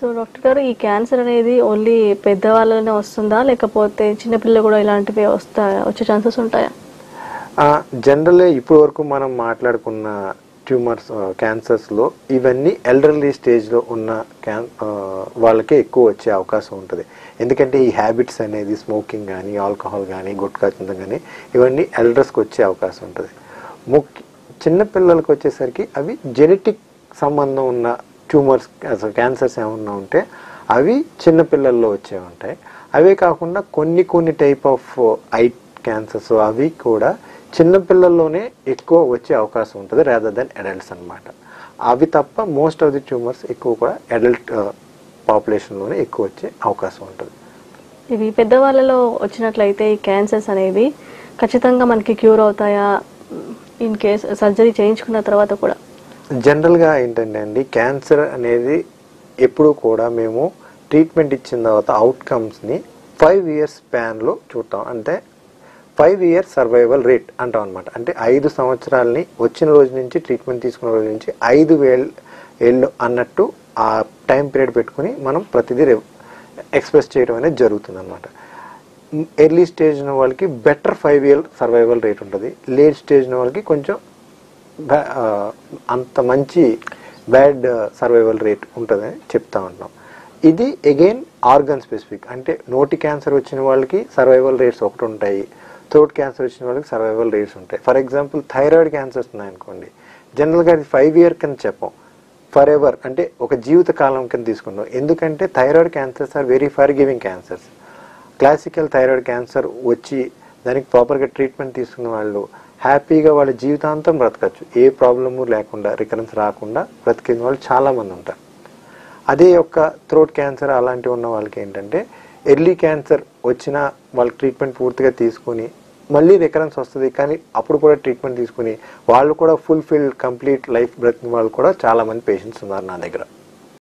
So doctor గారు, ఈ cancer అనేది ఓన్లీ పెద్దవాళ్ళనే వస్తుందా, లేకపోతే చిన్నపిల్లలు కూడా ఇలాంటివి వచ్చే ఛాన్సెస్ ఉంటాయా? జనరల్గా ఇప్పటి వరకు మనం మాట్లాడుకున్న ట్యూమర్స్ క్యాన్సర్స్లో ఇవన్నీ ఎల్డర్లీ స్టేజ్లో ఉన్న వాళ్ళకే ఎక్కువ వచ్చే అవకాశం ఉంటుంది. ఎందుకంటే ఈ హ్యాబిట్స్ అనేది స్మోకింగ్ కానీ, ఆల్కహాల్ కానీ, గుట్కా తినడం కానీ ఇవన్నీ ఎల్డర్స్కి వచ్చే అవకాశం ఉంటుంది. చిన్నపిల్లలకు వచ్చేసరికి అవి జెనెటిక్ సంబంధం ఉన్న ట్యూమర్స్ క్యాన్సర్స్ ఏమన్నా ఉంటే అవి చిన్నపిల్లల్లో వచ్చే ఉంటాయి. అవే కాకుండా కొన్ని టైప్ ఆఫ్ ఐ క్యాన్సర్స్ అవి కూడా చిన్నపిల్లల్లోనే ఎక్కువ వచ్చే అవకాశం ఉంటుంది రాదర్ దెన్ అడల్ట్స్ అనమాట. అవి తప్ప మోస్ట్ ఆఫ్ ది ట్యూమర్స్ ఎక్కువ కూడా అడల్ట్ పాపులేషన్లోనే ఎక్కువ వచ్చే అవకాశం ఉంటుంది. ఇవి పెద్దవాళ్ళలో వచ్చినట్లయితే ఈ క్యాన్సర్స్ అనేవి ఖచ్చితంగా మనకి క్యూర్ అవుతాయా ఇన్ కేస్ సర్జరీ చేయించుకున్న తర్వాత కూడా? జనరల్గా ఏంటంటే అండి, క్యాన్సర్ అనేది ఎప్పుడు కూడా మేము ట్రీట్మెంట్ ఇచ్చిన తర్వాత అవుట్కమ్స్ని 5 years స్పాన్లో చూడటం. అంటే 5 years సర్వైవల్ రేట్ అంటాం అనమాట. అంటే 5 సంవత్సరాలని వచ్చిన రోజు నుంచి ట్రీట్మెంట్ తీసుకున్న రోజు నుంచి 5 ఏళ్ళు అన్నట్టు ఆ టైం పీరియడ్ పెట్టుకుని మనం ప్రతిదీ ఎక్స్ప్రెస్ చేయడం అనేది జరుగుతుంది అనమాట. ఎర్లీ స్టేజ్ ఉన్న వాళ్ళకి బెటర్ 5 year సర్వైవల్ రేట్ ఉంటుంది. లేట్ స్టేజ్ ఉన్న వాళ్ళకి కొంచెం అంత మంచి బ్యాడ్ సర్వైవల్ రేట్ ఉంటుందని చెప్తా ఉంటాం. ఇది అగైన్ ఆర్గన్ స్పెసిఫిక్. అంటే నోటి క్యాన్సర్ వచ్చిన వాళ్ళకి సర్వైవల్ రేట్స్ ఒకటి ఉంటాయి, థ్రోట్ క్యాన్సర్ వచ్చిన వాళ్ళకి సర్వైవల్ రేట్స్ ఉంటాయి. ఫర్ ఎగ్జాంపుల్ థైరాయిడ్ క్యాన్సర్స్ ఉన్నాయనుకోండి, జనరల్గా అది 5 year కింద చెప్పం, ఫర్ ఎవర్ అంటే ఒక జీవిత కాలం కింద తీసుకుంటాం. ఎందుకంటే thyroid cancers are very forgiving cancers. Classical thyroid cancer వచ్చి దానికి ప్రాపర్గా ట్రీట్మెంట్ తీసుకున్న వాళ్ళు హ్యాపీగా వాళ్ళ జీవితాంతం బ్రతకచ్చు, ఏ ప్రాబ్లము లేకుండా, రికరెన్స్ రాకుండా బ్రతికిన వాళ్ళు చాలామంది ఉంటారు. అదే యొక్క థ్రోట్ క్యాన్సర్ అలాంటివి ఉన్న వాళ్ళకి ఏంటంటే ఎర్లీ క్యాన్సర్ వచ్చిన వాళ్ళకి ట్రీట్మెంట్ పూర్తిగా తీసుకుని మళ్ళీ రికరెన్స్ వస్తుంది, కానీ అప్పుడు కూడా ట్రీట్మెంట్ తీసుకుని వాళ్ళు కూడా ఫుల్ఫిల్డ్ కంప్లీట్ లైఫ్ బ్రతికిన వాళ్ళు కూడా చాలామంది పేషెంట్స్ ఉన్నారు నా దగ్గర.